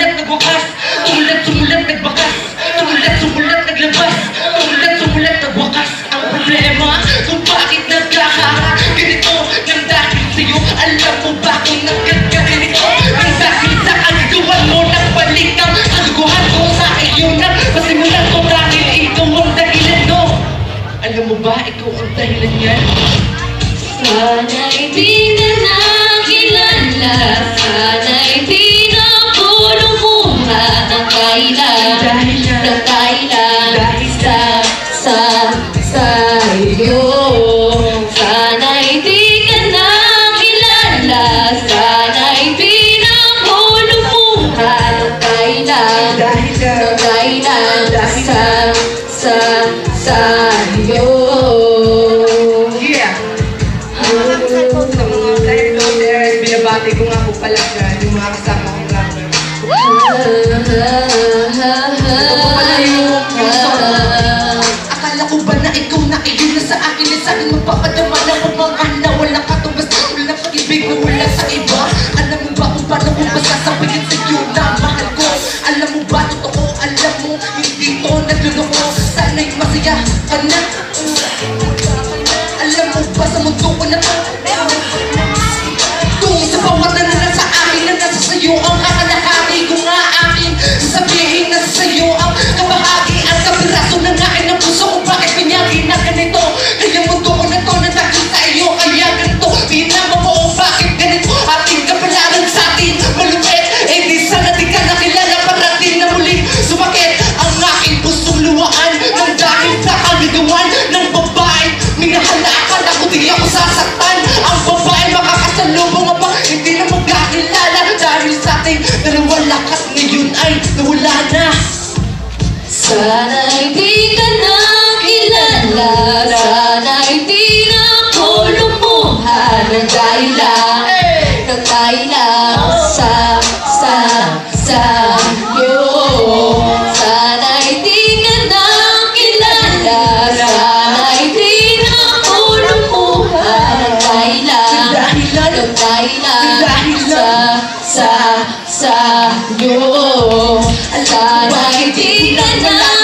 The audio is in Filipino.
sumulat, nagwakas. Sumulat, sumulat, nagbakas. Sumulat, sumulat, naglabas. Sumulat, sumulat, nagwakas. Ang problema kung bakit nagkakaharap ganito nang dahil sa'yo. Alam mo ba kung nagkakaganito nang dahil sa kagawan mo nagbalik ang kagaguhan ko sa iyo na pasimulan ko dahil ikaw ang dahilan, no? Alam mo ba ikaw ang dahilan yan? Sana'y di na nakilala, sana'y di na ako lumuha ng kailan, ng kailan sa iyo. Sana'y di ka nakilala, sana'y di na ako lumuha ng kailan, ng kailan sa iyo. Sa mga live loaders, binabati ko nga po pala dyan yung mga kasama kong rapper. Akala ko ba na ikaw na iyon na sa akin na sa akin magpapadama na pagmamahal na walang katubas, walang pag-ibig na wala sa iba. Alam mo ba kung paano ko masasabihin sa'yo na mahal ko? Alam mo ba totoo? Alam mo hindi to nagluloko. Sana'y masaya ka na. Alam mo ba sa mundo ko na to? Kung sa bawat na nasa akin na nasa sa'yo ang kakalahati ko nga akin sasabihin na sa'yo ang kabahagi at kapiraso ng akin ng puso ko. Bakit pinyagi na ganito? Kaya mundo ko na to na nakita sa iyo kaya ganito. Di na mo bakit ganito ating kapalaran sa atin malupit. Eh di sana di ka nakilala parating na muli sumakit ang aking pusong luwaan ng dahil sa kaligawan ng babae minahal na akala ko di ako sasaktan. Ang babae makakasalubong nga ba hindi na magkakilala dahil sa ating dalawa lakas ngayon ay nawala na. Sana'y di ka nakilala, sana'y di na ako lumuha ng kailan, ng kailan sa iyo. Sana'y di ka nakilala, sana'y di na ako lumuha ng kailan, ng kailan sa iyo. Sana'y di ka nakilala.